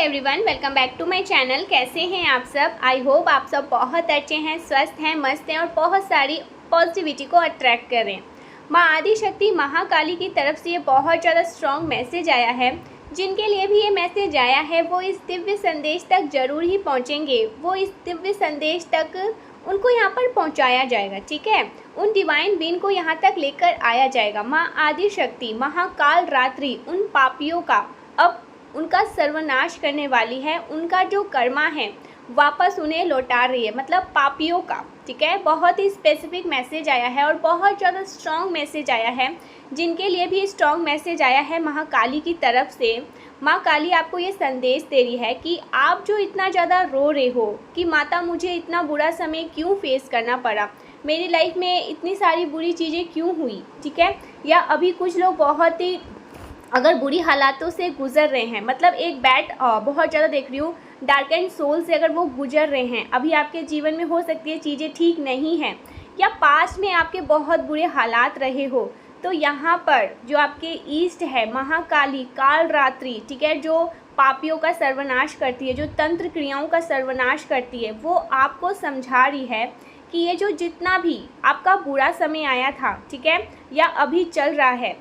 Everyone, welcome back to my channel. कैसे हैं आप सब? आई होप आप सब बहुत अच्छे हैं, स्वस्थ हैं, मस्त हैं और बहुत सारी पॉजिटिविटी को अट्रैक्ट कर रहे हैं। माँ आदि शक्ति महाकाली की तरफ से ये बहुत ज़्यादा स्ट्रॉन्ग मैसेज आया है। जिनके लिए भी ये मैसेज आया है वो इस दिव्य संदेश तक ज़रूर ही पहुँचेंगे। वो इस दिव्य संदेश तक उनको यहाँ पर पहुँचाया जाएगा, ठीक है। उन डिवाइन बीन को यहाँ तक लेकर आया जाएगा। माँ आदि शक्ति महाकाल रात्रि उन पापियों का अब उनका सर्वनाश करने वाली है। उनका जो कर्मा है वापस उन्हें लौटा रही है, मतलब पापियों का, ठीक है। बहुत ही स्पेसिफिक मैसेज आया है और बहुत ज़्यादा स्ट्रॉन्ग मैसेज आया है। जिनके लिए भी स्ट्रॉन्ग मैसेज आया है महाकाली की तरफ से, माँ काली आपको ये संदेश दे रही है कि आप जो इतना ज़्यादा रो रहे हो कि माता मुझे इतना बुरा समय क्यों फेस करना पड़ा, मेरी लाइफ में इतनी सारी बुरी चीज़ें क्यों हुई, ठीक है। या अभी कुछ लोग बहुत ही अगर बुरी हालातों से गुजर रहे हैं, मतलब एक बहुत ज़्यादा देख रही हूँ डार्क एंड सोल से अगर वो गुजर रहे हैं, अभी आपके जीवन में हो सकती है चीज़ें ठीक नहीं हैं या पास्ट में आपके बहुत बुरे हालात रहे हो, तो यहाँ पर जो आपके ईस्ट है महाकाली काल रात्रि, ठीक है, जो पापियों का सर्वनाश करती है, जो तंत्र क्रियाओं का सर्वनाश करती है, वो आपको समझा रही है कि ये जो जितना भी आपका बुरा समय आया था, ठीक है, या अभी चल रहा है,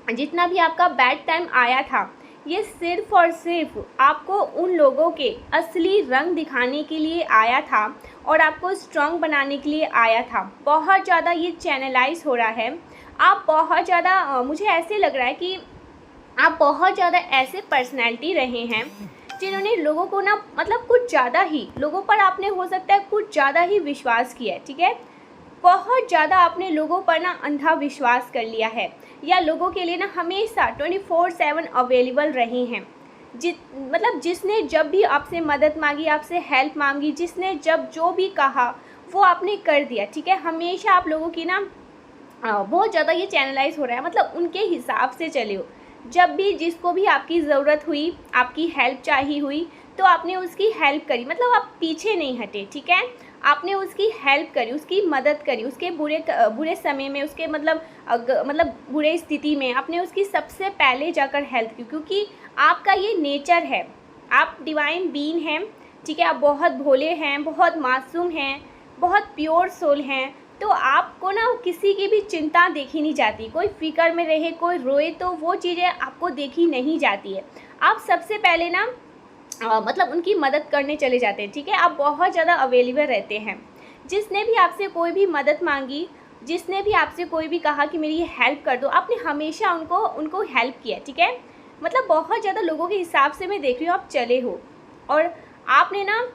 जितना भी आपका बैड टाइम आया था, ये सिर्फ़ और सिर्फ आपको उन लोगों के असली रंग दिखाने के लिए आया था और आपको स्ट्रॉन्ग बनाने के लिए आया था। बहुत ज़्यादा ये चैनलाइज हो रहा है। आप बहुत ज़्यादा मुझे ऐसे लग रहा है कि आप बहुत ज़्यादा ऐसे पर्सनैलिटी रहे हैं जिन्होंने लोगों को ना, मतलब कुछ ज़्यादा ही लोगों पर आपने हो सकता है कुछ ज़्यादा ही विश्वास किया है, ठीक है। बहुत ज़्यादा आपने लोगों पर ना अंधा विश्वास कर लिया है या लोगों के लिए ना हमेशा 24/7 अवेलेबल रही हैं। मतलब जिसने जब भी आपसे मदद मांगी, आपसे हेल्प मांगी, जिसने जब जो भी कहा वो आपने कर दिया, ठीक है। हमेशा आप लोगों की ना बहुत ज़्यादा ये चैनलाइज हो रहा है, मतलब उनके हिसाब से चले हो। जब भी जिसको भी आपकी ज़रूरत हुई, आपकी हेल्प चाहिए हुई, तो आपने उसकी हेल्प करी, मतलब आप पीछे नहीं हटे, ठीक है। आपने उसकी हेल्प करी, उसकी मदद करी, उसके बुरे समय में, उसके मतलब बुरे स्थिति में आपने उसकी सबसे पहले जाकर हेल्प की, क्योंकि आपका ये नेचर है। आप डिवाइन बीन हैं, ठीक है। आप बहुत भोले हैं, बहुत मासूम हैं, बहुत प्योर सोल हैं। तो आपको ना किसी की भी चिंता देखी नहीं जाती। कोई फिक्र में रहे, कोई रोए, तो वो चीज़ें आपको देखी नहीं जाती है। आप सबसे पहले ना मतलब उनकी मदद करने चले जाते हैं, ठीक है। आप बहुत ज़्यादा अवेलेबल रहते हैं। जिसने भी आपसे कोई भी मदद मांगी, जिसने भी आपसे कोई भी कहा कि मेरी ये हेल्प कर दो, आपने हमेशा उनको हेल्प किया, ठीक है। मतलब बहुत ज़्यादा लोगों के हिसाब से मैं देख रही हूँ आप चले हो, और आपने ना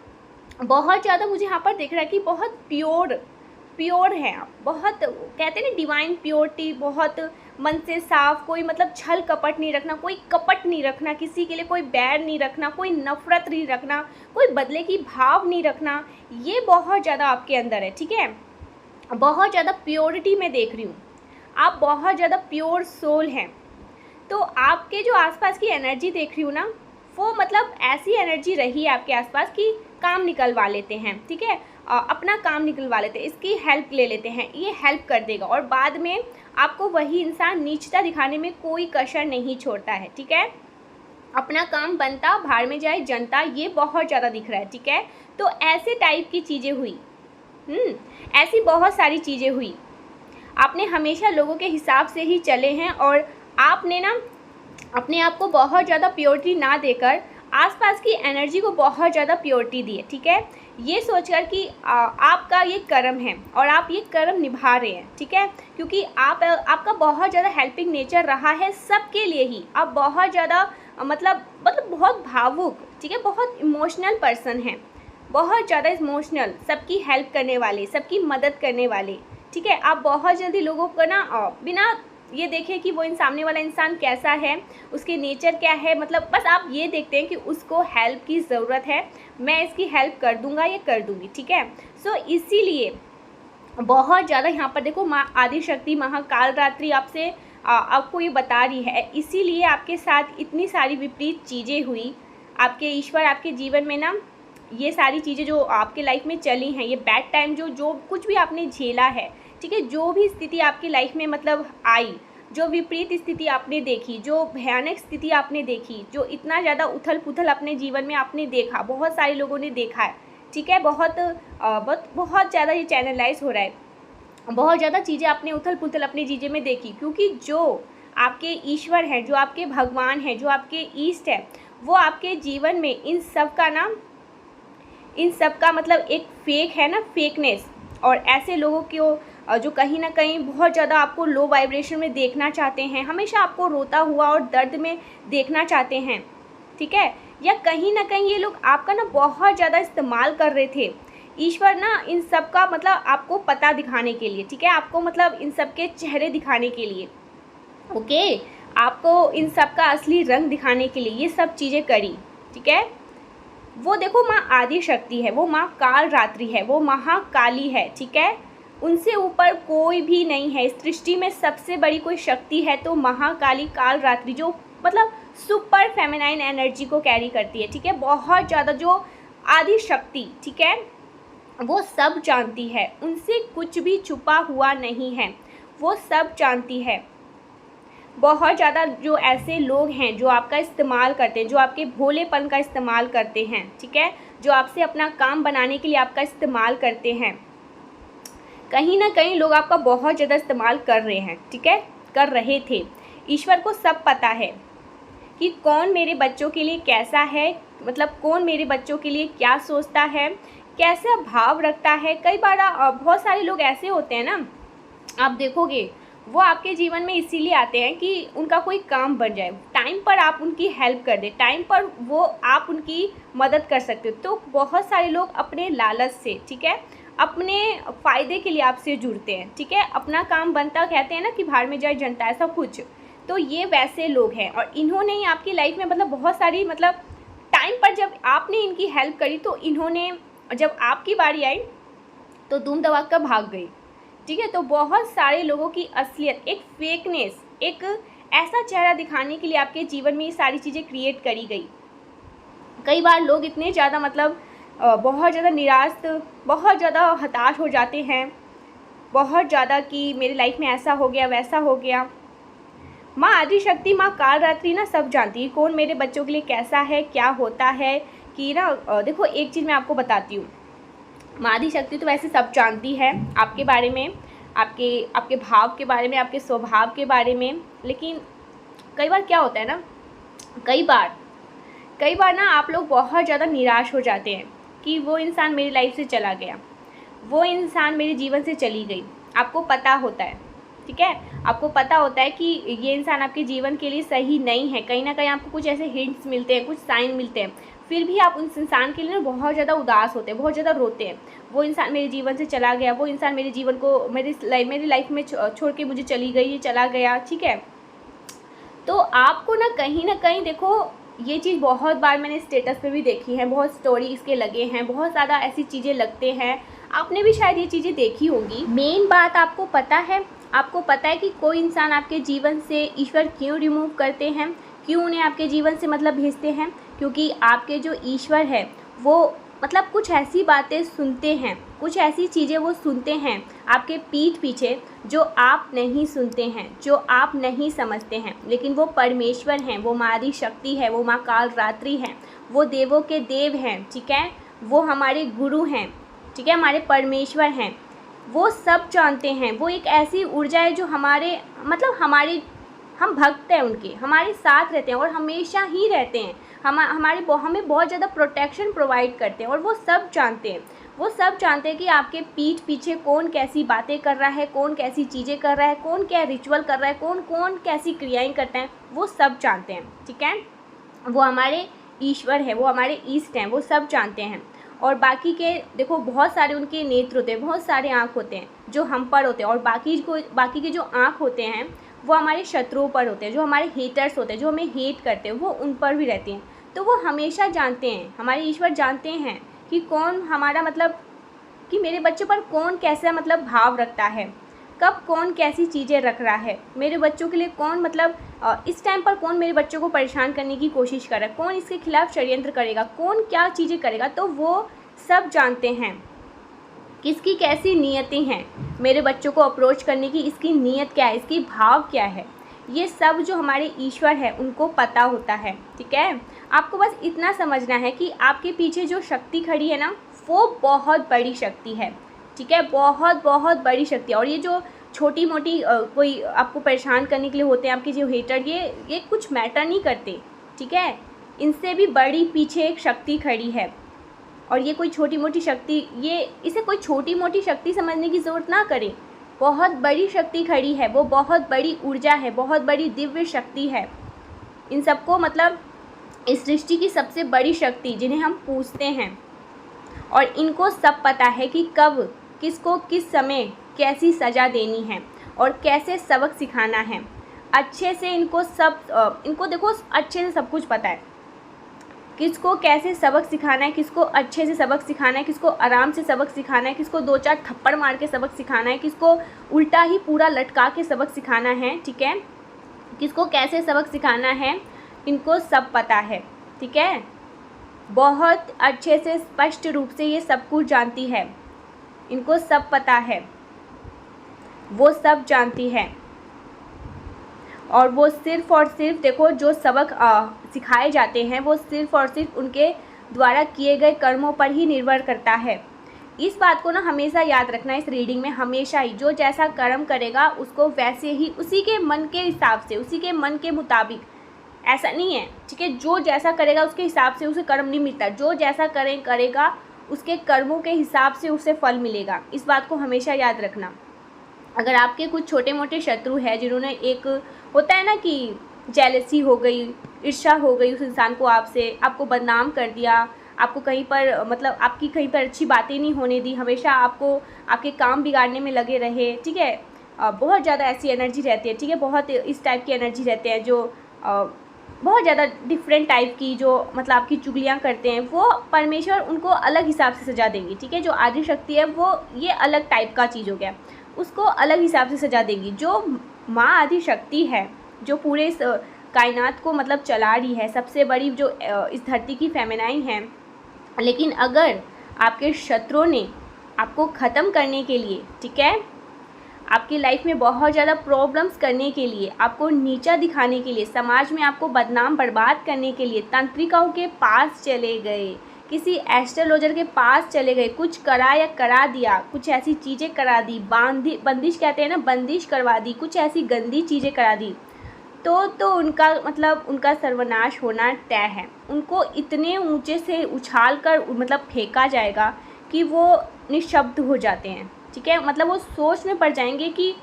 बहुत ज़्यादा, मुझे यहाँ पर दिख रहा है कि बहुत प्योर हैं आप। बहुत कहते हैं ना डिवाइन प्योरिटी, बहुत मन से साफ, कोई मतलब छल कपट नहीं रखना, कोई कपट नहीं रखना, किसी के लिए कोई बैर नहीं रखना, कोई नफरत नहीं रखना, कोई बदले की भाव नहीं रखना, ये बहुत ज़्यादा आपके अंदर है, ठीक है। बहुत ज़्यादा प्योरिटी में देख रही हूँ, आप बहुत ज़्यादा प्योर सोल हैं। तो आपके जो आसपास की एनर्जी देख रही हूँ ना, वो मतलब ऐसी एनर्जी रही है आपके आसपास कि काम निकलवा लेते हैं, ठीक है। अपना काम निकलवा लेते हैं, इसकी हेल्प ले लेते हैं, ये हेल्प कर देगा, और बाद में आपको वही इंसान नीचता दिखाने में कोई कसर नहीं छोड़ता है, ठीक है। अपना काम बनता, भाड़ में जाए जनता, ये बहुत ज़्यादा दिख रहा है, ठीक है। तो ऐसे टाइप की चीज़ें हुई, ऐसी बहुत सारी चीज़ें हुई। आपने हमेशा लोगों के हिसाब से ही चले हैं और आपने ना अपने आप को बहुत ज़्यादा प्योरिटी ना देकर आसपास की एनर्जी को बहुत ज़्यादा प्योरिटी दी है, ठीक है। ये सोचकर कि आपका ये कर्म है और आप ये कर्म निभा रहे हैं, ठीक है। क्योंकि आपका बहुत ज़्यादा हेल्पिंग नेचर रहा है सबके लिए ही। आप बहुत ज़्यादा मतलब बहुत भावुक, ठीक है, बहुत इमोशनल पर्सन हैं, बहुत ज़्यादा इमोशनल, सबकी हेल्प करने वाले, सबकी मदद करने वाले, ठीक है। आप बहुत जल्दी लोगों को ना बिना ये देखें कि वो सामने वाला इंसान कैसा है, उसके नेचर क्या है, मतलब बस आप ये देखते हैं कि उसको हेल्प की ज़रूरत है, मैं इसकी हेल्प कर दूंगा, ये कर दूंगी, ठीक है। सो इसीलिए बहुत ज़्यादा यहाँ पर देखो माँ आदि शक्ति महाकाल रात्रि आपसे आपको ये बता रही है, इसीलिए आपके साथ इतनी सारी विपरीत चीज़ें हुई। आपके ईश्वर आपके जीवन में ना ये सारी चीज़ें जो आपके लाइफ में चली हैं, ये बैड टाइम जो कुछ भी आपने झेला है, ठीक है, जो भी स्थिति आपकी लाइफ में मतलब आई, जो विपरीत स्थिति आपने देखी, जो भयानक स्थिति आपने देखी, जो इतना ज़्यादा उथल पुथल अपने जीवन में आपने देखा, बहुत सारे लोगों ने देखा है, ठीक है। बहुत ज़्यादा ये चैनलाइज हो रहा है, बहुत ज़्यादा चीज़ें आपने उथल पुथल अपने जीवन में देखी, क्योंकि जो आपके ईश्वर हैं, जो आपके भगवान हैं, जो आपके ईष्ट है, वो आपके जीवन में इन सब का मतलब एक फेक है ना, फेकनेस। और ऐसे लोगों को जो कहीं ना कहीं बहुत ज़्यादा आपको लो वाइब्रेशन में देखना चाहते हैं, हमेशा आपको रोता हुआ और दर्द में देखना चाहते हैं, ठीक है। या कहीं ना कहीं ये लोग आपका ना बहुत ज़्यादा इस्तेमाल कर रहे थे। ईश्वर ना इन सब का मतलब आपको पता दिखाने के लिए, ठीक है, आपको मतलब इन सब के चेहरे दिखाने के लिए, ओके, आपको इन सब का असली रंग दिखाने के लिए ये सब चीज़ें करी, ठीक है। वो देखो माँ आदि शक्ति है, वो माँ काल रात्रि है, वो महाकाली है, ठीक है। उनसे ऊपर कोई भी नहीं है इस सृष्टि में। सबसे बड़ी कोई शक्ति है तो महाकाली काल रात्रि, जो मतलब सुपर फेमिनाइन एनर्जी को कैरी करती है, ठीक है, बहुत ज़्यादा, जो आदि शक्ति, ठीक है, वो सब जानती है, उनसे कुछ भी छुपा हुआ नहीं है, वो सब जानती है। बहुत ज़्यादा जो ऐसे लोग हैं जो आपका इस्तेमाल करते हैं, जो आपके भोलेपन का इस्तेमाल करते हैं, ठीक है, जो आपसे अपना काम बनाने के लिए आपका इस्तेमाल करते हैं, कहीं ना कहीं लोग आपका बहुत ज़्यादा इस्तेमाल कर रहे हैं, ठीक है, कर रहे थे। ईश्वर को सब पता है कि कौन मेरे बच्चों के लिए कैसा है, मतलब कौन मेरे बच्चों के लिए क्या सोचता है, कैसा भाव रखता है। कई बार बहुत सारे लोग ऐसे होते हैं ना, आप देखोगे वो आपके जीवन में इसीलिए आते हैं कि उनका कोई काम बन जाए, टाइम पर आप उनकी हेल्प कर दें, टाइम पर वो आप उनकी मदद कर सकते हो। तो बहुत सारे लोग अपने लालच से, ठीक है, अपने फ़ायदे के लिए आपसे जुड़ते हैं, ठीक है, अपना काम बनता, कहते हैं ना कि भाड़ में जाए जनता, ऐसा कुछ। तो ये वैसे लोग हैं और इन्होंने ही आपकी लाइफ में मतलब बहुत सारी मतलब टाइम पर जब आपने इनकी हेल्प करी तो इन्होंने, जब आपकी बारी आई तो धूम दबा कर भाग गई, ठीक है। तो बहुत सारे लोगों की असलियत, एक फेकनेस, एक ऐसा चेहरा दिखाने के लिए आपके जीवन में ये सारी चीज़ें क्रिएट करी गई। कई बार लोग इतने ज़्यादा मतलब बहुत ज़्यादा निराश, बहुत ज़्यादा हताश हो जाते हैं, बहुत ज़्यादा कि मेरी लाइफ में ऐसा हो गया, वैसा हो गया। माँ आदिशक्ति, माँ काल रात्रि ना सब जानती है कौन मेरे बच्चों के लिए कैसा है, क्या होता है। कि ना देखो एक चीज़ मैं आपको बताती हूँ, माँ आदिशक्ति तो वैसे सब जानती है आपके बारे में, आपके भाव के बारे में, आपके स्वभाव के बारे में। लेकिन कई बार क्या होता है ना, कई बार ना आप लोग बहुत ज़्यादा निराश हो जाते हैं कि वो इंसान मेरी लाइफ से चला गया, वो इंसान मेरे जीवन से चली गई। आपको पता होता है, ठीक है, आपको पता होता है कि ये इंसान आपके जीवन के लिए सही नहीं है। कहीं ना कहीं आपको कुछ ऐसे हिंट्स मिलते हैं, कुछ साइन मिलते हैं, फिर भी आप उस इंसान के लिए ना बहुत ज़्यादा उदास होते हैं, बहुत ज़्यादा रोते हैं। वो इंसान मेरे जीवन से चला गया, वो इंसान मेरे जीवन को मेरी लाइफ में छोड़ के मुझे चली गई, ये चला गया, ठीक है। तो आपको ना कहीं देखो ये चीज़ बहुत बार मैंने स्टेटस पे भी देखी है, बहुत स्टोरी इसके लगे हैं, बहुत ज़्यादा ऐसी चीज़ें लगते हैं, आपने भी शायद ये चीज़ें देखी होंगी। मेन बात आपको पता है कि कोई इंसान आपके जीवन से ईश्वर क्यों रिमूव करते हैं, क्यों उन्हें आपके जीवन से मतलब भेजते हैं। क्योंकि आपके जो ईश्वर है वो मतलब कुछ ऐसी बातें सुनते हैं, कुछ ऐसी चीज़ें वो सुनते हैं आपके पीठ पीछे जो आप नहीं सुनते हैं, जो आप नहीं समझते हैं। लेकिन वो परमेश्वर हैं, वो माँ आदिशक्ति है, वो माँ काल रात्रि हैं, वो देवों के देव हैं, ठीक है, वो हमारे गुरु हैं, ठीक है, हमारे परमेश्वर हैं। वो सब जानते हैं, वो एक ऐसी ऊर्जा है जो हम भक्त हैं उनके, हमारे साथ रहते हैं और हमेशा ही रहते हैं, हमें बहुत ज़्यादा प्रोटेक्शन प्रोवाइड करते हैं। और वो सब जानते हैं कि आपके पीठ पीछे कौन कैसी बातें कर रहा है, कौन कैसी चीज़ें कर रहा है, कौन क्या रिचुअल कर रहा है, कौन कैसी क्रियाएं करते हैं, वो सब जानते हैं, ठीक है। वो हमारे ईश्वर है, वो हमारे ईष्ट हैं, वो सब जानते हैं। और बाकी के देखो बहुत सारे उनके नेत्र होते हैं, बहुत सारे आँख होते हैं जो हम पर होते हैं, और बाकी के जो आँख होते हैं वो हमारे शत्रुओं पर होते हैं, जो हमारे हेटर्स होते हैं, जो हमें हेट करते हैं, वो उन पर भी रहती हैं। तो वो हमेशा जानते हैं, हमारे ईश्वर जानते हैं कि कौन हमारा मतलब कि मेरे बच्चों पर कौन कैसा मतलब भाव रखता है, कब कौन कैसी चीज़ें रख रहा है, मेरे बच्चों के लिए कौन मतलब इस टाइम पर कौन मेरे बच्चों को परेशान करने की कोशिश कर रहा है, कौन इसके खिलाफ षड्यंत्र करेगा, कौन क्या चीज़ें करेगा। तो वो सब जानते हैं किसकी कैसी नीयतें हैं, मेरे बच्चों को अप्रोच करने की इसकी नीयत क्या है, इसकी भाव क्या है। ये सब जो हमारे ईश्वर है उनको पता होता है। ठीक है, आपको बस इतना समझना है कि आपके पीछे जो शक्ति खड़ी है ना, वो बहुत बड़ी शक्ति है। ठीक है, बहुत बहुत बड़ी शक्ति है। और ये जो छोटी मोटी कोई आपको परेशान करने के लिए होते हैं आपके जो हेटर, ये कुछ मैटर नहीं करते। ठीक है, इनसे भी बड़ी पीछे एक शक्ति खड़ी है। और ये कोई छोटी मोटी शक्ति, इसे कोई छोटी मोटी शक्ति समझने की ज़रूरत ना करें। बहुत बड़ी शक्ति खड़ी है, वो बहुत बड़ी ऊर्जा है, बहुत बड़ी दिव्य शक्ति है। इन सबको मतलब इस सृष्टि की सबसे बड़ी शक्ति जिन्हें हम पूजते हैं, और इनको सब पता है कि कब किसको किस समय कैसी सज़ा देनी है और कैसे सबक सिखाना है। अच्छे से इनको देखो, अच्छे से सब कुछ पता है, किसको कैसे सबक सिखाना है, किसको अच्छे से सबक सिखाना है, किसको आराम से सबक सिखाना है, किसको 2-4 थप्पड़ मार के सबक सिखाना है, किसको उल्टा ही पूरा लटका के सबक सिखाना है। ठीक है, किसको कैसे सबक सिखाना है, इनको सब पता है। ठीक है, बहुत अच्छे से स्पष्ट रूप से ये सब कुछ जानती है, इनको सब पता है, वो सब जानती है। और वो सिर्फ़ और सिर्फ देखो, जो सबक सिखाए जाते हैं वो सिर्फ़ और सिर्फ उनके द्वारा किए गए कर्मों पर ही निर्भर करता है। इस बात को ना हमेशा याद रखना, इस रीडिंग में हमेशा ही जो जैसा कर्म करेगा उसको वैसे ही, उसी के मन के हिसाब से, उसी के मन के मुताबिक, ऐसा नहीं है। ठीक है, जो जैसा करेगा उसके हिसाब से उसे कर्म नहीं मिलता, जो जैसा करेगा उसके कर्मों के हिसाब से उसे फल मिलेगा। इस बात को हमेशा याद रखना। अगर आपके कुछ छोटे मोटे शत्रु हैं जिन्होंने, एक होता है ना कि जेलसी हो गई, ईर्ष्या हो गई उस इंसान को आपको बदनाम कर दिया, आपको कहीं पर मतलब आपकी कहीं पर अच्छी बातें नहीं होने दी, हमेशा आपको आपके काम बिगाड़ने में लगे रहे। ठीक है, बहुत ज़्यादा ऐसी एनर्जी रहती है। ठीक है, बहुत इस टाइप की एनर्जी रहते हैं जो बहुत ज़्यादा डिफरेंट टाइप की, जो मतलब आपकी चुगलियाँ करते हैं, वो परमेश्वर उनको अलग हिसाब से सजा देंगी। ठीक है, जो आदि शक्ति है वो ये अलग टाइप का चीज़ हो गया, उसको अलग हिसाब से सजा देंगी। जो माँ आदि शक्ति है, जो पूरे इस कायनात को मतलब चला रही है, सबसे बड़ी जो इस धरती की फेमिनाइन है, लेकिन अगर आपके शत्रुओं ने आपको ख़त्म करने के लिए, ठीक है, आपकी लाइफ में बहुत ज़्यादा प्रॉब्लम्स करने के लिए, आपको नीचा दिखाने के लिए, समाज में आपको बदनाम बर्बाद करने के लिए तांत्रिकाओं के पास चले गए, किसी एस्ट्रोलॉजर के पास चले गए, कुछ करा या करा दिया, कुछ ऐसी चीज़ें करा दी, बंदिश कहते हैं ना, बंदिश करवा दी, कुछ ऐसी गंदी चीज़ें करा दी, तो उनका मतलब उनका सर्वनाश होना तय है। उनको इतने ऊंचे से उछाल कर मतलब फेंका जाएगा कि वो निशब्द हो जाते हैं। ठीक है, मतलब वो सोच में पड़ जाएंगे कि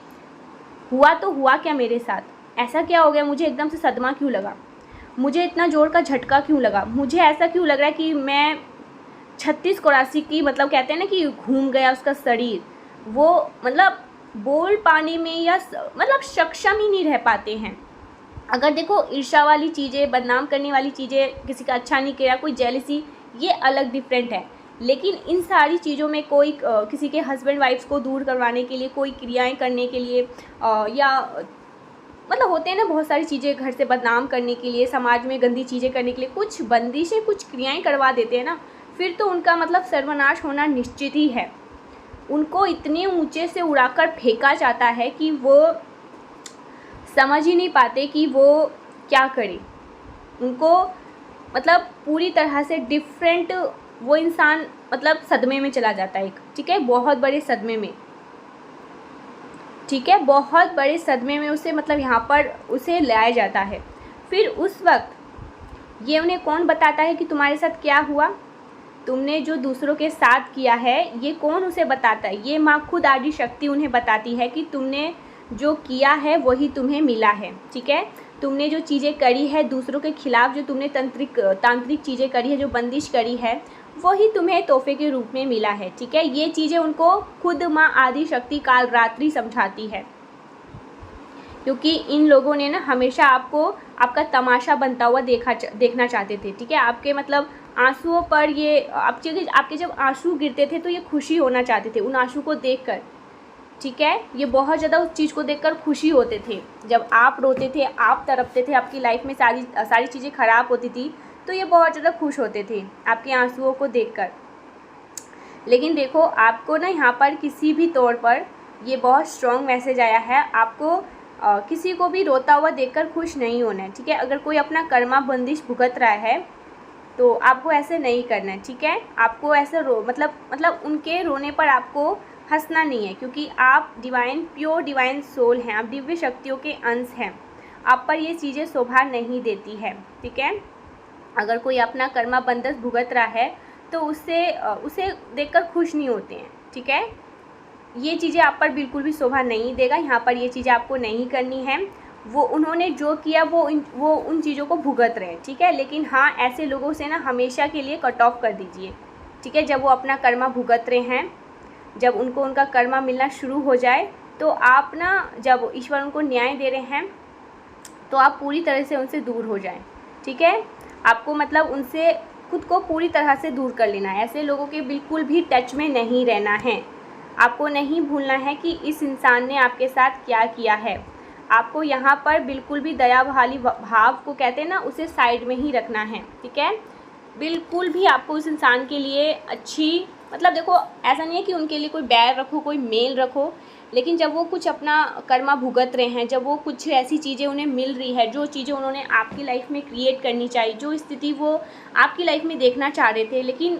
हुआ तो हुआ क्या मेरे साथ, ऐसा क्या हो गया, मुझे एकदम से सदमा क्यों लगा, मुझे इतना जोर का झटका क्यों लगा, मुझे ऐसा क्यों लग रहा है कि मैं 36 कोरासी की मतलब कहते हैं ना कि घूम गया उसका शरीर, वो मतलब बोल पाने में या मतलब सक्षम ही नहीं रह पाते हैं। अगर देखो ईर्ष्या वाली चीज़ें, बदनाम करने वाली चीज़ें, किसी का अच्छा नहीं किया, कोई जेलसी, ये अलग डिफरेंट है। लेकिन इन सारी चीज़ों में कोई किसी के हस्बैंड वाइफ्स को दूर करवाने के लिए, कोई क्रियाएं करने के लिए या मतलब होते हैं ना बहुत सारी चीज़ें, घर से बदनाम करने के लिए, समाज में गंदी चीज़ें करने के लिए कुछ बंदिशें, कुछ क्रियाएं करवा देते हैं ना, फिर तो उनका मतलब सर्वनाश होना निश्चित ही है। उनको इतने ऊंचे से उड़ाकर फेंका जाता है कि वो समझ ही नहीं पाते कि वो क्या करें। उनको मतलब पूरी तरह से डिफरेंट वो इंसान मतलब सदमे में चला जाता है एक, ठीक है, बहुत बड़े सदमे में। ठीक है, बहुत बड़े सदमे में उसे मतलब यहाँ पर उसे लाया जाता है। फिर उस वक्त ये उन्हें कौन बताता है कि तुम्हारे साथ क्या हुआ, तुमने जो दूसरों के साथ किया है, ये कौन उसे बताता है? ये माँ खुद आदि शक्ति उन्हें बताती है कि तुमने जो किया है वही तुम्हें मिला है। ठीक है, तुमने जो चीज़ें करी है दूसरों के खिलाफ, जो तुमने तांत्रिक चीज़ें करी है, जो बंदिश करी है, वही तुम्हें तोहफे के रूप में मिला है। ठीक है, ये चीज़ें उनको खुद माँ आदि शक्ति काल रात्रि समझाती है, क्योंकि इन लोगों ने ना हमेशा आपको आपका तमाशा बनता हुआ देखना चाहते थे। ठीक है, आपके मतलब आंसुओं पर ये आपके जब आंसू गिरते थे तो ये खुशी होना चाहते थे उन आंसू को देखकर। ठीक है, ये बहुत ज़्यादा उस चीज़ को देखकर खुशी होते थे। जब आप रोते थे, आप तड़पते थे, आपकी लाइफ में सारी चीज़ें ख़राब होती थी, तो ये बहुत ज़्यादा खुश होते थे आपके आंसुओं को देखकर। लेकिन देखो, आपको ना यहाँ पर किसी भी तौर पर ये बहुत स्ट्रॉन्ग मैसेज आया है, आपको किसी को भी रोता हुआ देखकर खुश नहीं होना है, ठीक है। अगर कोई अपना कर्मा बंदिश भुगत रहा है तो आपको ऐसे नहीं करना है, ठीक है। आपको ऐसे मतलब उनके रोने पर आपको हंसना नहीं है, क्योंकि आप डिवाइन प्योर डिवाइन सोल हैं, आप दिव्य शक्तियों के अंश हैं। आप पर ये चीज़ें शोभा नहीं देती है, ठीक है। अगर कोई अपना कर्मा बंधस भुगत रहा है तो उसे देखकर खुश नहीं होते हैं, ठीक है। ये चीज़ें आप पर बिल्कुल भी शोभा नहीं देगा। यहाँ पर ये चीज़ें आपको नहीं करनी है। वो उन्होंने जो किया वो उन चीज़ों को भुगत रहे हैं, ठीक है। लेकिन हाँ, ऐसे लोगों से ना हमेशा के लिए कट ऑफ कर दीजिए, ठीक है। जब वो अपना कर्मा भुगत रहे हैं, जब उनको उनका कर्मा मिलना शुरू हो जाए तो आप ना, जब ईश्वर उनको न्याय दे रहे हैं तो आप पूरी तरह से उनसे दूर हो जाएं, ठीक है। आपको मतलब उनसे खुद को पूरी तरह से दूर कर लेना है। ऐसे लोगों के बिल्कुल भी टच में नहीं रहना है। आपको नहीं भूलना है कि इस इंसान ने आपके साथ क्या किया है। आपको यहाँ पर बिल्कुल भी दया वाली भाव को कहते हैं ना, उसे साइड में ही रखना है, ठीक है। बिल्कुल भी आपको उस इंसान के लिए अच्छी, मतलब देखो, ऐसा नहीं है कि उनके लिए कोई बैर रखो, कोई मेल रखो, लेकिन जब वो कुछ अपना कर्मा भुगत रहे हैं, जब वो कुछ ऐसी चीज़ें उन्हें मिल रही है, जो चीज़ें उन्होंने आपकी लाइफ में क्रिएट करनी चाहिए, जो स्थिति वो आपकी लाइफ में देखना चाह रहे थे, लेकिन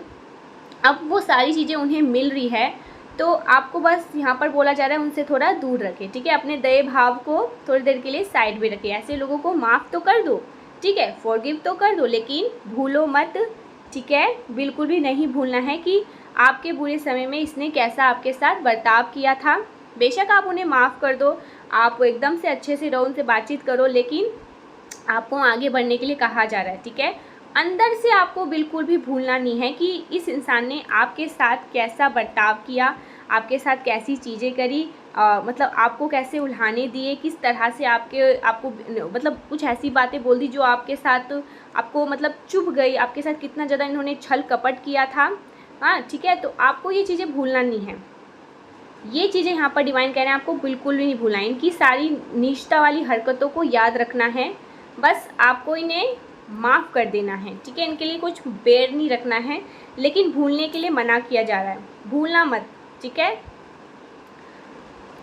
अब वो सारी चीज़ें उन्हें मिल रही है, तो आपको बस यहाँ पर बोला जा रहा है उनसे थोड़ा दूर रखें, ठीक है। अपने दया भाव को थोड़ी देर के लिए साइड में रखें। ऐसे लोगों को माफ़ तो कर दो, ठीक है, फॉरगिव तो कर दो, लेकिन भूलो मत, ठीक है। बिल्कुल भी नहीं भूलना है कि आपके बुरे समय में इसने कैसा आपके साथ बर्ताव किया था। बेशक आप उन्हें माफ़ कर दो, आप एकदम से अच्छे से रहो, उनसे बातचीत करो, लेकिन आपको आगे बढ़ने के लिए कहा जा रहा है, ठीक है। अंदर से आपको बिल्कुल भी भूलना नहीं है कि इस इंसान ने आपके साथ कैसा बर्ताव किया, आपके साथ कैसी चीज़ें करी, मतलब आपको कैसे उल्हाने दिए, किस तरह से आपको मतलब कुछ ऐसी बातें बोल दी जो आपके साथ आपको मतलब चुभ गई, आपके साथ कितना ज़्यादा इन्होंने छल कपट किया था, हाँ, ठीक है। तो आपको ये चीज़ें भूलना नहीं है। ये चीज़ें यहाँ पर डिवाइन कह रहे हैं आपको बिल्कुल भी नहीं भूलना है। इनकी सारी निष्ठा वाली हरकतों को याद रखना है, बस आपको इन्हें माफ़ कर देना है, ठीक है। इनके लिए कुछ बेर नहीं रखना है, लेकिन भूलने के लिए मना किया जा रहा है, भूलना मत, ठीक है।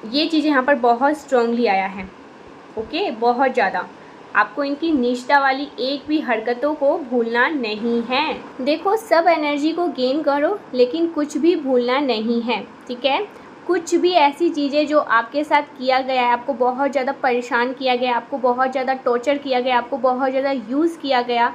ये चीज़ यहाँ पर बहुत स्ट्रांगली आया है, ओके, बहुत ज़्यादा। आपको इनकी निष्ठा वाली एक भी हरकतों को भूलना नहीं है। देखो, सब एनर्जी को गेन करो, लेकिन कुछ भी भूलना नहीं है, ठीक है। कुछ भी ऐसी चीज़ें जो आपके साथ किया गया है, आपको बहुत ज़्यादा परेशान किया गया, आपको बहुत ज़्यादा टॉर्चर किया गया, आपको बहुत ज़्यादा यूज़ किया गया,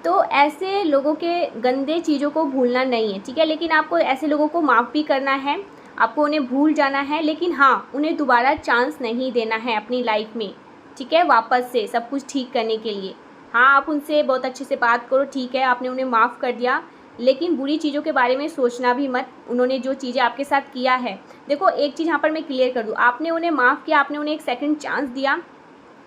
तो ऐसे लोगों के गंदे चीज़ों को भूलना नहीं है, ठीक है। लेकिन आपको ऐसे लोगों को माफ़ भी करना है, आपको उन्हें भूल जाना है, लेकिन हाँ, उन्हें दोबारा चांस नहीं देना है अपनी लाइफ में, ठीक है, वापस से सब कुछ ठीक करने के लिए। हाँ, आप उनसे बहुत अच्छे से बात करो, ठीक है, आपने उन्हें माफ़ कर दिया, लेकिन बुरी चीज़ों के बारे में सोचना भी मत। उन्होंने जो चीज़ें आपके साथ किया है, देखो एक चीज़ यहाँ पर मैं क्लियर कर दूँ, आपने उन्हें माफ़ किया, आपने उन्हें एक सेकंड चांस दिया,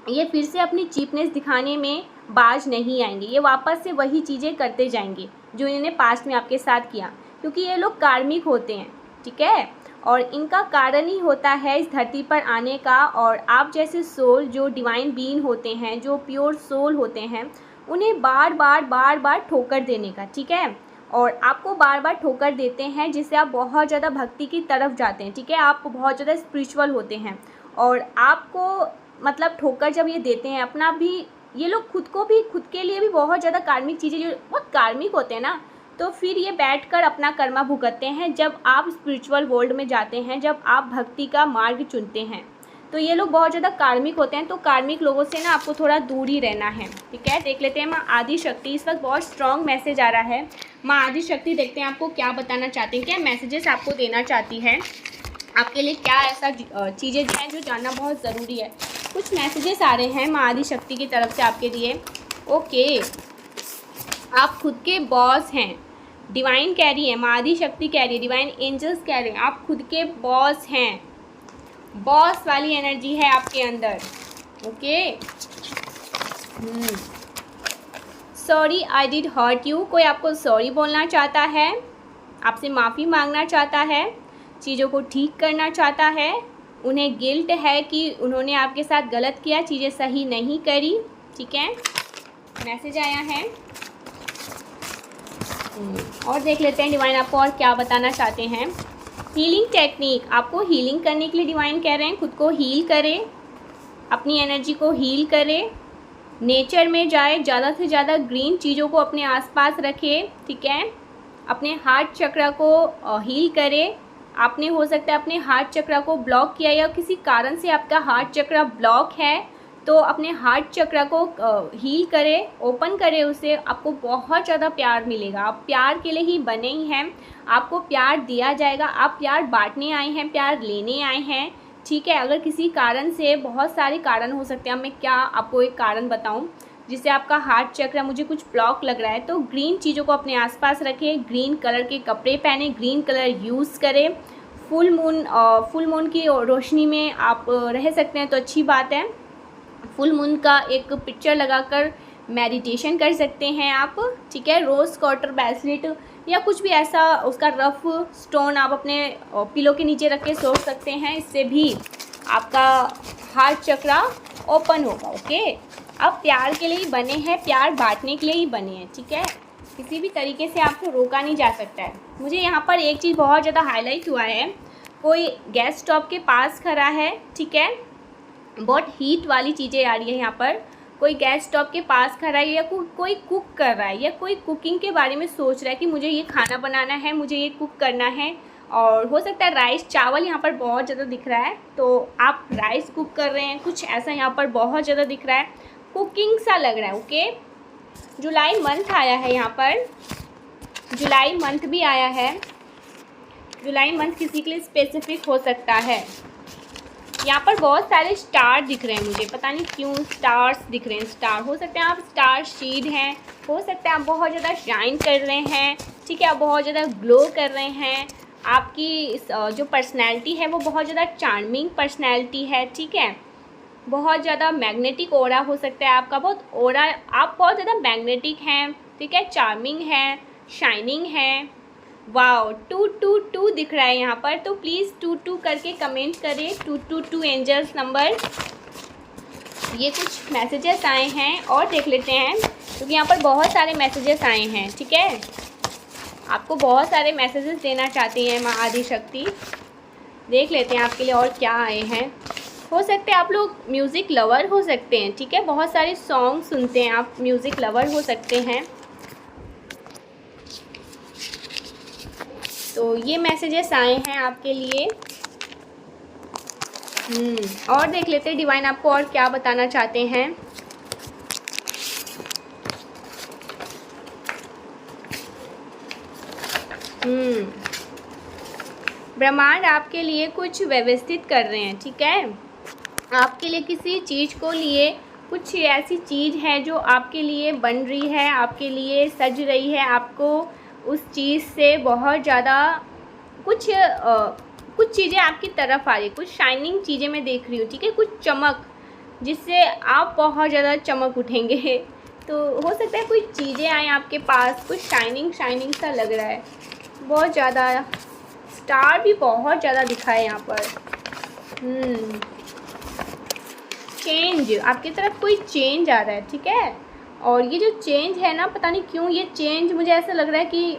ये फिर से अपनी चीपनेस दिखाने में बाज नहीं आएंगे। ये वापस से वही चीज़ें करते जाएंगे जो इन्होंने पास्ट में आपके साथ किया, क्योंकि ये लोग कार्मिक होते हैं, ठीक है, और इनका कारण ही होता है इस धरती पर आने का। और आप जैसे सोल जो डिवाइन बीइंग होते हैं, जो प्योर सोल होते हैं, उन्हें बार बार ठोकर देने का, ठीक है। और आपको बार बार ठोकर देते हैं, जिससे आप बहुत ज़्यादा भक्ति की तरफ जाते हैं, ठीक है, आप बहुत ज़्यादा स्पिरिचुअल होते हैं। और आपको मतलब ठोकर जब ये देते हैं, अपना भी ये लोग खुद के लिए भी बहुत ज़्यादा कार्मिक चीज़ें, जो बहुत कार्मिक होते हैं ना, तो फिर ये बैठकर अपना कर्मा भुगतते हैं। जब आप स्पिरिचुअल वर्ल्ड में जाते हैं, जब आप भक्ति का मार्ग चुनते हैं, तो ये लोग बहुत ज़्यादा कार्मिक होते हैं। तो कार्मिक लोगों से ना आपको थोड़ा दूर ही रहना है, ठीक है। देख लेते हैं माँ आदि शक्ति, इस वक्त बहुत स्ट्रॉन्ग मैसेज आ रहा है। माँ आदि शक्ति देखते हैं आपको क्या बताना चाहते हैं, क्या मैसेजेस आपको देना चाहती है, आपके लिए क्या ऐसा चीज़ें हैं जो जानना बहुत ज़रूरी है। कुछ मैसेजेस आ रहे हैं माँ आदि शक्ति की तरफ से आपके लिए। ओके, आप खुद के बॉस हैं, डिवाइन कह रही है, माँ आदि शक्ति कह रही है, डिवाइन एंजल्स कह रहे हैं, आप खुद के बॉस हैं, बॉस वाली एनर्जी है आपके अंदर, okay. Sorry I did hurt you, कोई आपको सॉरी बोलना चाहता है, आपसे माफ़ी मांगना चाहता है, चीज़ों को ठीक करना चाहता है, उन्हें गिल्ट है कि उन्होंने आपके साथ गलत किया, चीज़ें सही नहीं करी, ठीक है। मैसेज आया है और देख लेते हैं डिवाइन आपको और क्या बताना चाहते हैं। हीलिंग टेक्निक, आपको हीलिंग करने के लिए डिवाइन कह रहे हैं, खुद को हील करें, अपनी एनर्जी को हील करे, नेचर में जाए, ज़्यादा से ज़्यादा ग्रीन चीज़ों को अपने आसपास रखे, ठीक है। अपने हार्ट चक्र को हील करे। आपने हो सकता है अपने हार्ट चक्र को ब्लॉक किया या किसी कारण से आपका हार्ट चक्र ब्लॉक है, तो अपने हार्ट चक्र को हील करे, ओपन करे उसे। आपको बहुत ज़्यादा प्यार मिलेगा। आप प्यार के लिए ही बने ही हैं, आपको प्यार दिया जाएगा। आप प्यार बांटने आए हैं, प्यार लेने आए हैं, ठीक है। अगर किसी कारण से, बहुत सारे कारण हो सकते हैं, मैं क्या आपको एक कारण बताऊं जिससे आपका हार्ट चक्र मुझे कुछ ब्लॉक लग रहा है, तो ग्रीन चीज़ों को अपने आसपास रखें, ग्रीन कलर के कपड़े पहने, ग्रीन कलर यूज़ करें। फुल मून की रोशनी में आप रह सकते हैं तो अच्छी बात है। फुल मून का एक पिक्चर लगाकर मेडिटेशन कर सकते हैं आप, ठीक है। रोज़ क्वार्टर ब्रेसलेट या कुछ भी ऐसा उसका रफ स्टोन आप अपने पिलो के नीचे रख के सो सकते हैं। इससे भी आपका हार्ट चक्र ओपन होगा, ओके। आप प्यार के लिए ही बने हैं, प्यार बांटने के लिए ही बने हैं, ठीक है। किसी भी तरीके से आपको रोका नहीं जा सकता है। मुझे यहाँ पर एक चीज़ बहुत ज़्यादा हाईलाइट हुआ है, कोई गैस स्टोव के पास खड़ा है, ठीक है। बहुत हीट वाली चीज़ें आ रही है यहाँ पर। कोई गैस स्टोव के पास खड़ा है या कोई कुक कर रहा है या कोई कुकिंग के बारे में सोच रहा है कि मुझे ये खाना बनाना है, मुझे ये कुक करना है। और हो सकता है राइस चावल यहाँ पर बहुत ज़्यादा दिख रहा है, तो आप राइस कुक कर रहे हैं, कुछ ऐसा यहाँ पर बहुत ज़्यादा दिख रहा है, कुकिंग सा लग रहा है, ओके। जुलाई मंथ आया है यहाँ पर, जुलाई मंथ भी आया है। जुलाई मंथ किसी के लिए स्पेसिफिक हो सकता है। यहाँ पर बहुत सारे स्टार दिख रहे हैं मुझे, पता नहीं क्यों स्टार्स दिख रहे हैं। स्टार हो सकते हैं आप स्टार सीड हैं, हो सकता है आप बहुत ज़्यादा शाइन कर रहे हैं, ठीक है। आप बहुत ज़्यादा ग्लो कर रहे हैं। आपकी जो पर्सनैलिटी है वो बहुत ज़्यादा चार्मिंग पर्सनैलिटी है, ठीक है। बहुत ज़्यादा मैग्नेटिक ओरा हो सकता है आपका, बहुत ओरा, आप बहुत ज़्यादा मैग्नेटिक हैं, ठीक है, चार्मिंग है, शाइनिंग है। वाओ, 222 दिख रहा है यहाँ पर, तो प्लीज़ 22 करके कमेंट करें, 222 एंजल्स नंबर। ये कुछ मैसेजेस आए हैं और देख लेते हैं, क्योंकि यहाँ पर बहुत सारे मैसेजेस आए हैं, ठीक है। आपको बहुत सारे मैसेजेस देना चाहती हैं माँ आदिशक्ति। देख लेते हैं आपके लिए और क्या आए हैं। हो सकते हैं आप लोग म्यूज़िक लवर हो सकते हैं, ठीक है। बहुत सारे सॉन्ग सुनते हैं आप, म्यूज़िक लवर हो सकते हैं। तो ये मैसेजेस आए हैं आपके लिए। और देख लेते हैं डिवाइन आपको और क्या बताना चाहते हैं। ब्रह्मांड आपके लिए कुछ व्यवस्थित कर रहे हैं, ठीक है। आपके लिए किसी चीज़ को लिए कुछ ऐसी चीज़ है जो आपके लिए बन रही है, आपके लिए सज रही है। आपको उस चीज़ से बहुत ज़्यादा कुछ चीज़ें आपकी तरफ आ रही, कुछ शाइनिंग चीज़ें मैं देख रही हूँ, ठीक है। कुछ चमक, जिससे आप बहुत ज़्यादा चमक उठेंगे। तो हो सकता है कुछ चीज़ें आएँ आपके पास, कुछ शाइनिंग सा लग रहा है बहुत ज़्यादा। स्टार भी बहुत ज़्यादा दिखा है यहाँ पर। चेंज, आपकी तरफ कोई चेंज आ रहा है, ठीक है। और ये जो चेंज है ना, पता नहीं क्यों ये चेंज मुझे ऐसा लग रहा है कि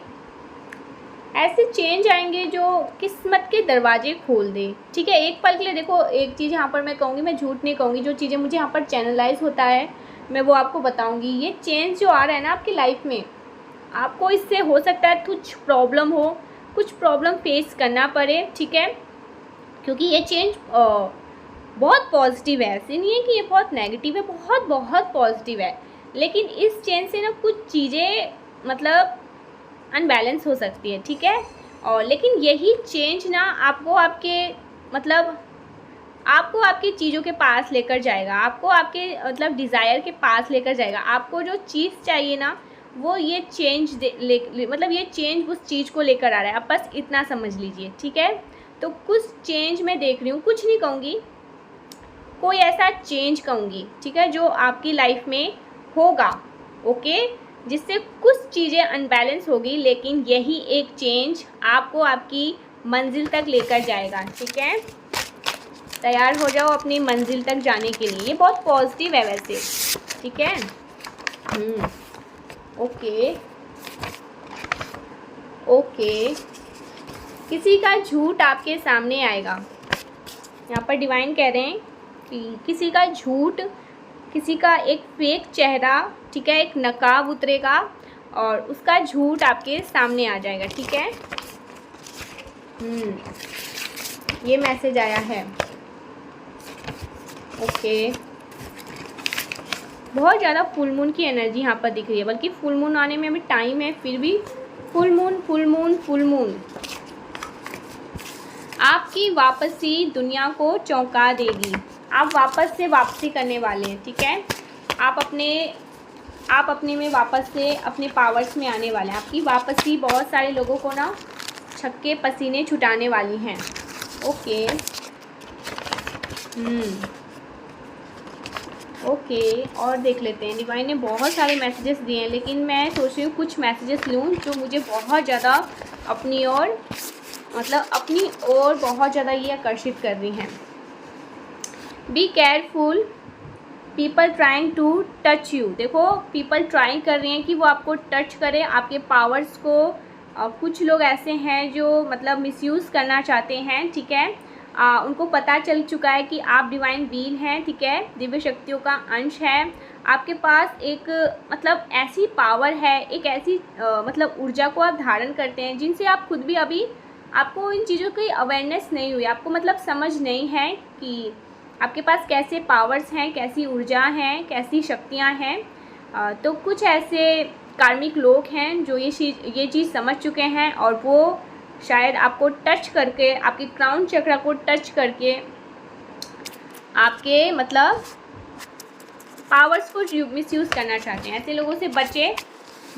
ऐसे चेंज आएंगे जो किस्मत के दरवाजे खोल दे, ठीक है। एक पल के लिए देखो, एक चीज़ यहाँ पर मैं कहूँगी, मैं झूठ नहीं कहूँगी, जो चीज़ें मुझे यहाँ पर चैनलाइज होता है मैं वो आपको बताऊँगी। ये चेंज जो आ रहा है ना आपकी लाइफ में, आपको इससे हो सकता है कुछ प्रॉब्लम हो, कुछ प्रॉब्लम फेस करना पड़े, ठीक है। क्योंकि ये चेंज बहुत पॉजिटिव है, ऐसे नहीं है कि ये बहुत नेगेटिव है, बहुत बहुत पॉजिटिव है। लेकिन इस चेंज से ना कुछ चीज़ें मतलब अनबैलेंस हो सकती है, ठीक है। और लेकिन यही चेंज ना आपको आपकी चीज़ों के पास लेकर जाएगा, आपको आपके मतलब डिज़ायर के पास लेकर जाएगा। आपको जो चीज़ चाहिए ना, वो ये चेंज मतलब ये चेंज उस चीज़ को लेकर आ रहा है। आप बस इतना समझ लीजिए, ठीक है। तो कुछ चेंज मैं देख रही हूँ, कुछ नहीं कहूँगी, कोई ऐसा चेंज कहूँगी, ठीक है, जो आपकी लाइफ में होगा, ओके, जिससे कुछ चीज़ें अनबैलेंस होगी, लेकिन यही एक चेंज आपको आपकी मंजिल तक लेकर जाएगा, ठीक है। तैयार हो जाओ अपनी मंजिल तक जाने के लिए। ये बहुत पॉजिटिव है वैसे, ठीक है। ओके, किसी का झूठ आपके सामने आएगा। यहाँ पर डिवाइन कह रहे हैं किसी का झूठ, किसी का एक फेक चेहरा, ठीक है, एक नकाब उतरेगा और उसका झूठ आपके सामने आ जाएगा, ठीक है। ये मैसेज आया है। ओके, बहुत ज़्यादा फुल मून की एनर्जी यहाँ पर दिख रही है, बल्कि फुल मून आने में अभी टाइम है, फिर भी full moon full moon full moon आपकी वापसी दुनिया को चौंका देगी। आप वापस से वापसी करने वाले हैं, ठीक है। आप अपने में वापस से अपने पावर्स में आने वाले हैं। आपकी वापसी बहुत सारे लोगों को ना छक्के पसीने छुटाने वाली हैं। ओके, ओके, और देख लेते हैं। डिवाइन ने बहुत सारे मैसेजेस दिए हैं, लेकिन मैं सोच रही हूँ कुछ मैसेजेस लूँ जो मुझे बहुत ज़्यादा अपनी ओर बहुत ज़्यादा ये आकर्षित कर रही हैं। Be careful, people trying to touch you. देखो, पीपल ट्राइंग कर रहे हैं कि वो आपको टच करें, आपके पावर्स को। कुछ लोग ऐसे हैं जो मतलब मिसयूज़ करना चाहते हैं, ठीक है। उनको पता चल चुका है कि आप डिवाइन बीइंग हैं, ठीक है, दिव्य शक्तियों का अंश है। आपके पास एक मतलब ऐसी पावर है, एक ऐसी मतलब ऊर्जा को आप धारण करते हैं जिनसे आप खुद भी अभी आपको इन चीज़ों की अवेयरनेस नहीं हुई, आपको मतलब समझ नहीं है कि आपके पास कैसे पावर्स हैं, कैसी ऊर्जा हैं, कैसी शक्तियाँ हैं। तो कुछ ऐसे कार्मिक लोग हैं जो ये चीज़ समझ चुके हैं और वो शायद आपको टच करके, आपके क्राउन चक्र को टच करके आपके मतलब पावर्स को मिसयूज़ करना चाहते हैं। ऐसे लोगों से बचें,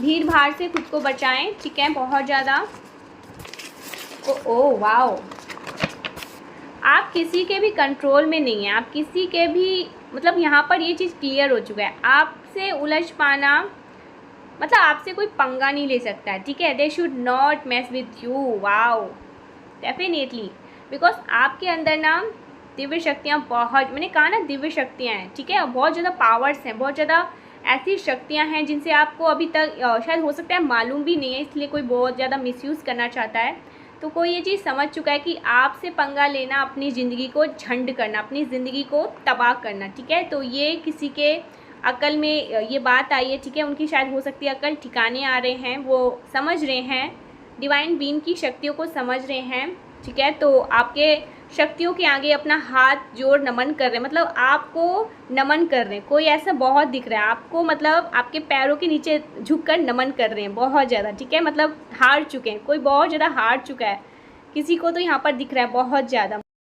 भीड़ भाड़ से खुद को बचाएं, ठीक है, बहुत ज़्यादा। ओ वाओ, आप किसी के भी कंट्रोल में नहीं हैं, आप किसी के भी मतलब यहाँ पर ये चीज़ क्लियर हो चुका है। आपसे उलझ पाना मतलब आपसे कोई पंगा नहीं ले सकता है, ठीक है। They should not mess with you. Wow, definitely, because आपके अंदर ना दिव्य शक्तियाँ बहुत, मैंने कहा ना दिव्य शक्तियाँ हैं, ठीक है, बहुत ज़्यादा पावर्स हैं, बहुत ज़्यादा ऐसी शक्तियाँ हैं जिनसे आपको अभी तक शायद हो सकता है मालूम भी नहीं है, इसलिए कोई बहुत ज़्यादा मिसयूज़ करना चाहता है। तो कोई ये चीज़ समझ चुका है कि आपसे पंगा लेना, अपनी ज़िंदगी को झंड करना, अपनी ज़िंदगी को तबाह करना, ठीक है। तो ये किसी के अकल में ये बात आई है, ठीक है, उनकी शायद हो सकती है अकल ठिकाने आ रहे हैं, वो समझ रहे हैं, डिवाइन बीइंग की शक्तियों को समझ रहे हैं, ठीक है। तो आपके शक्तियों के आगे अपना हाथ जोड़ नमन कर रहे हैं, मतलब आपको नमन कर रहे हैं। कोई ऐसा बहुत दिख रहा है आपको, मतलब आपके पैरों के नीचे झुककर नमन कर रहे हैं बहुत ज़्यादा, ठीक है, मतलब हार चुके हैं, कोई बहुत ज़्यादा हार चुका है, किसी को तो यहाँ पर दिख रहा है बहुत ज़्यादा,